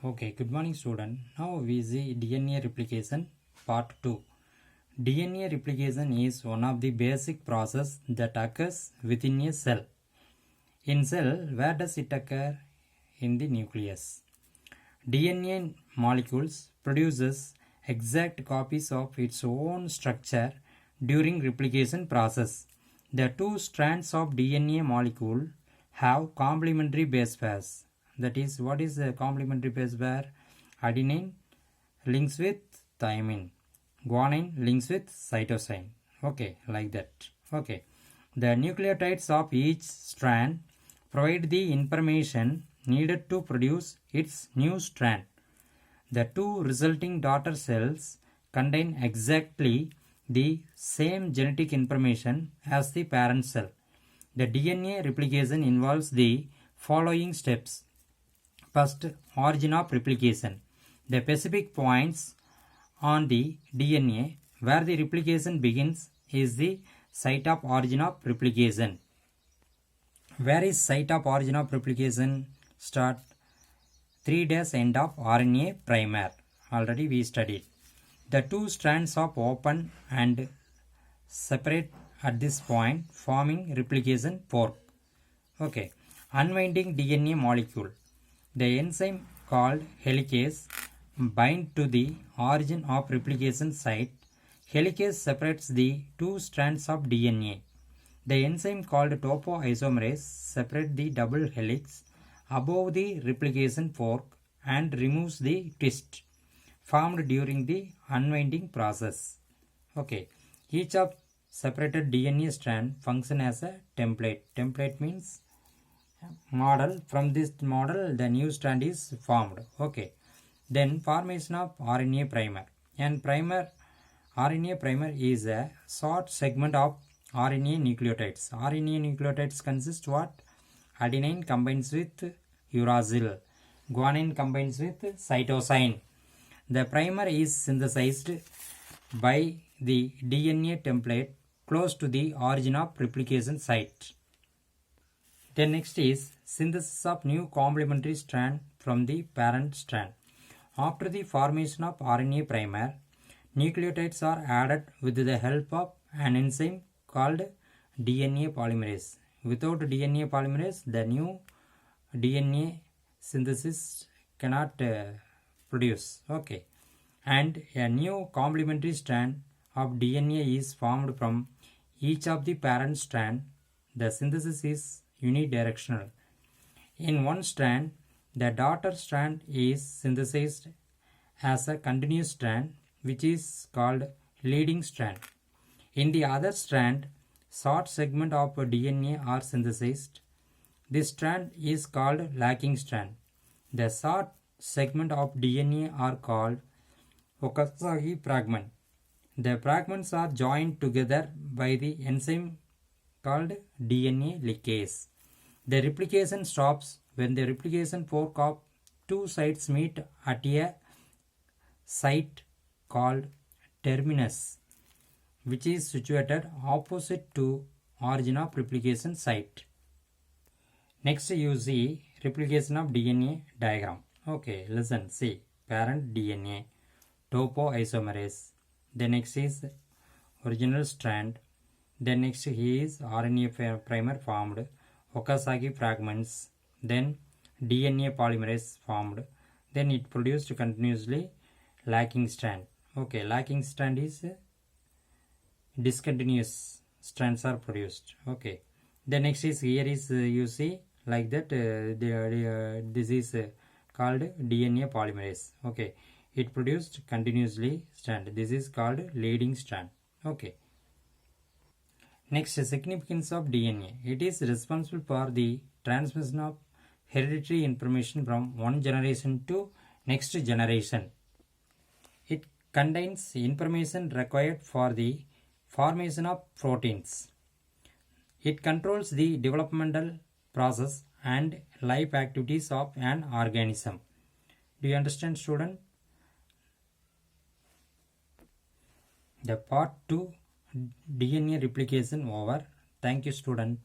Okay, good morning student. Now we see DNA replication part 2. DNA replication is one of the basic process that occurs within a cell. In cell, where does it occur? In the nucleus. DNA molecules produces exact copies of its own structure during replication process. The two strands of DNA molecule have complementary base pairs. That is, what is the complementary base pair? Adenine links with thymine, guanine links with cytosine. Okay, like that. Okay, the nucleotides of each strand provide the information needed to produce its new strand. The two resulting daughter cells contain exactly the same genetic information as the parent cell. The DNA replication involves the following steps. First, origin of replication. The specific points on the DNA where the replication begins is the site of origin of replication. Where is site of origin of replication? Start 3' end of RNA primer. Already we studied. The two strands of open and separate at this point, forming replication fork. Okay. Unwinding DNA molecule. The enzyme called helicase bind to the origin of replication site. Helicase separates the two strands of DNA. The enzyme called topoisomerase separates the double helix above the replication fork and removes the twist formed during the unwinding process. Okay, each of separated DNA strand function as a template. Template means model. From this model the new strand is formed. Okay, then formation of RNA primer. And RNA primer is a short segment of RNA nucleotides. RNA nucleotides consist what? Adenine combines with uracil. Guanine combines with cytosine. The primer is synthesized by the DNA template close to the origin of replication site. Then next is synthesis of new complementary strand from the parent strand. After the formation of RNA primer, nucleotides are added with the help of an enzyme called DNA polymerase. Without DNA polymerase, the new DNA synthesis cannot produce. Okay, and a new complementary strand of DNA is formed from each of the parent strand. The synthesis is unidirectional. In one strand, the daughter strand is synthesized as a continuous strand, which is called leading strand. In the other strand, short segment of DNA are synthesized. This strand is called lacking strand. The short segment of DNA are called Okazaki fragment. The fragments are joined together by the enzyme called DNA linkase. The replication stops when the replication fork of two sites meet at a site called terminus, which is situated opposite to origin of replication site. Next you see replication of DNA diagram. Okay, listen, see parent DNA, topoisomerase. The next is original strand. Then next is RNA primer formed, Okazaki fragments, then DNA polymerase formed, then it produced continuously lacking strand. Okay, lacking strand is discontinuous strands are produced. Okay, the next is here is you see like that this is called DNA polymerase. Okay, it produced continuously strand. This is called leading strand. Okay. Next, significance of DNA. It is responsible for the transmission of hereditary information from one generation to next generation. It contains information required for the formation of proteins. It controls the developmental process and life activities of an organism. Do you understand, student? The part 2 DNA replication over. Thank you, student.